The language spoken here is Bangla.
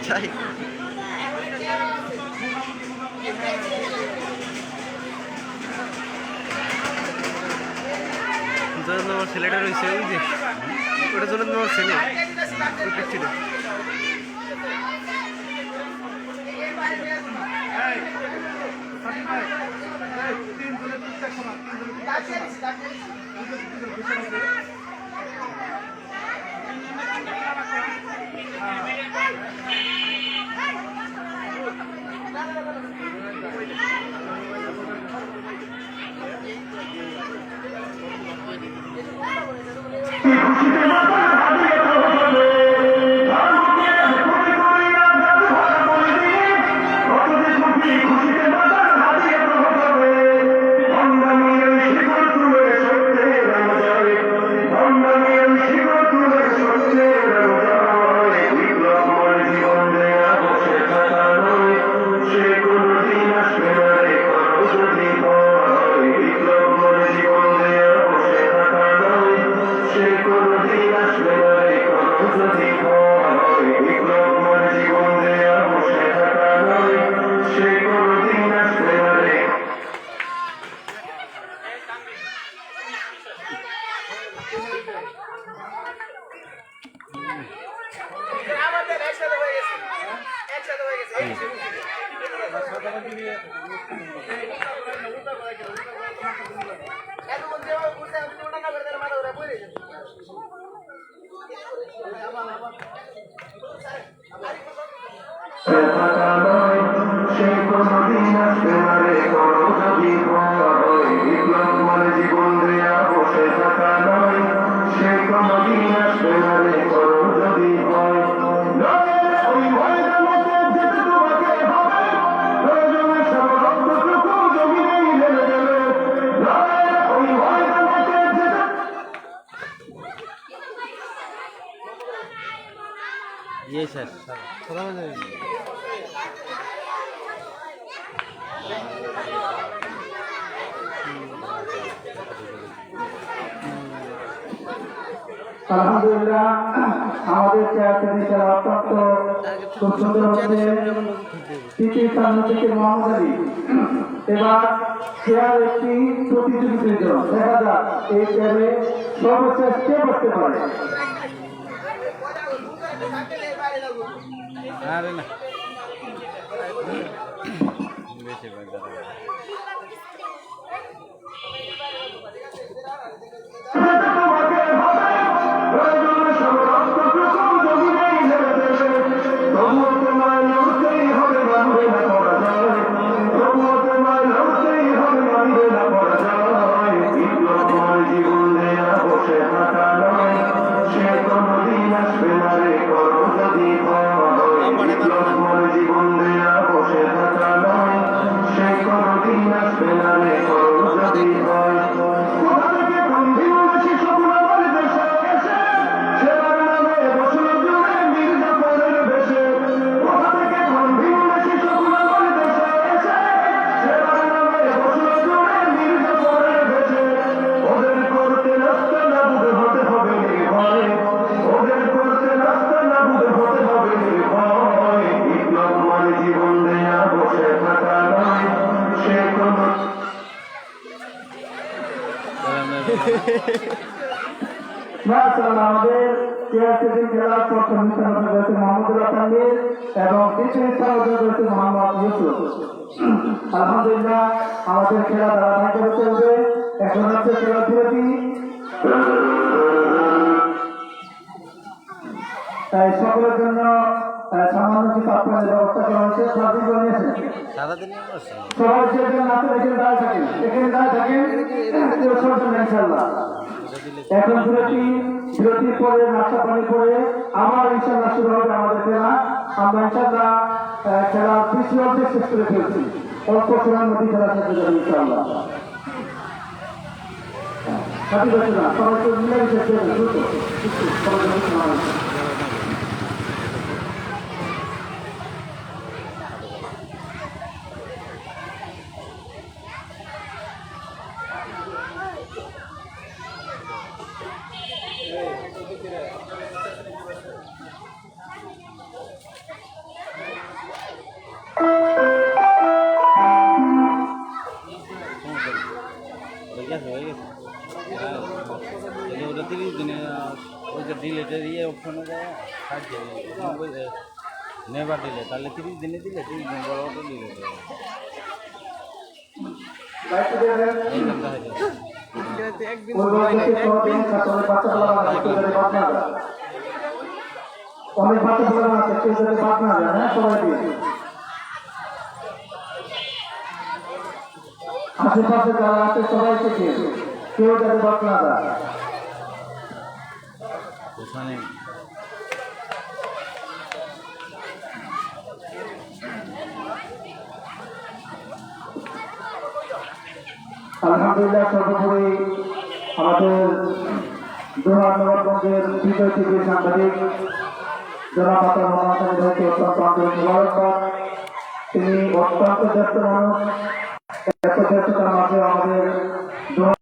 তাই আমার ছেলেটা রয়েছে ওই যে ওটার জন্য তোমার ছেলে ছিল ये सर सदा में আলহামদুলিল্লাহ আমাদের চেয়ারম্যান অত্যন্ত খুব সুন্দর হচ্ছে তৃতীয় স্থান থেকে মোহাম্মদ আলী। এবার চেয়ার একটি প্রতিযোগিতার জন্য দেখা যাক এই চেয়ারে সর্বশেষ কে করতে পারে। আরে না আমাদের খেলার প্রথম স্থান রয়েছে মোহাম্মদ আতাঙ্গের এবং দ্বিতীয় স্থান রয়েছে মোহাম্মদ ইউসুফ। আলহামদুলিল্লাহ আমাদের খেলা ধারাবাহিক চলবে। এখন হচ্ছে খেলা বিরতি। তাই সকলের জন্য সামান্য কিছু আপনাদের ব্যবস্থা করা হয়েছে। সবই জানিয়েছেন সবাই যেখানে নাচে এখানে দাঁড়িয়ে থাকেন, এখানে দাঁড়িয়ে থাকেন ইনশাল্লাহ। এখন বিরতির পরে নাস্তা পানি করে আবার ইনশাল্লাহ শুরু হবে আমাদের খেলা। আমরা ইনশাল্লাহ খেলা কৃষি অর্ধেক শেষ করে ফেলছি। অল্প সময়ের মধ্যে খেলা শেষ হয়ে যাবে ইনশাল্লাহ। সবাইকে মিলে এটার ইয়ে অপশনে যায় থাকছে নেবার দিলে তাহলে 30 দিনে দিলে 30 দিন বড় অটো দিলে লাইট দেবেন এইরকম দেখা যায় একদিন অনেক বাচ্চা ছেলেরা আছে কেউ যাতে বাদ না যায় হ্যাঁ সবাই দিয়ে আশেপাশে যারা আছে সবাই থেকে কেউ যাতে বাদ না যায় ওখানে আলহামদুলিল্লাহ সর্বোপরি আমাদের নবাবগঞ্জের বিজয় টিভির সাংবাদিক জনাব আতার মোহাম্মদ ভাইকে অত্যন্ত আন্তরিক মোবারকবাদ। তিনি অত্যন্ত ব্যস্ত মানুষ, এত ব্যস্ততার মাঝে আমাদের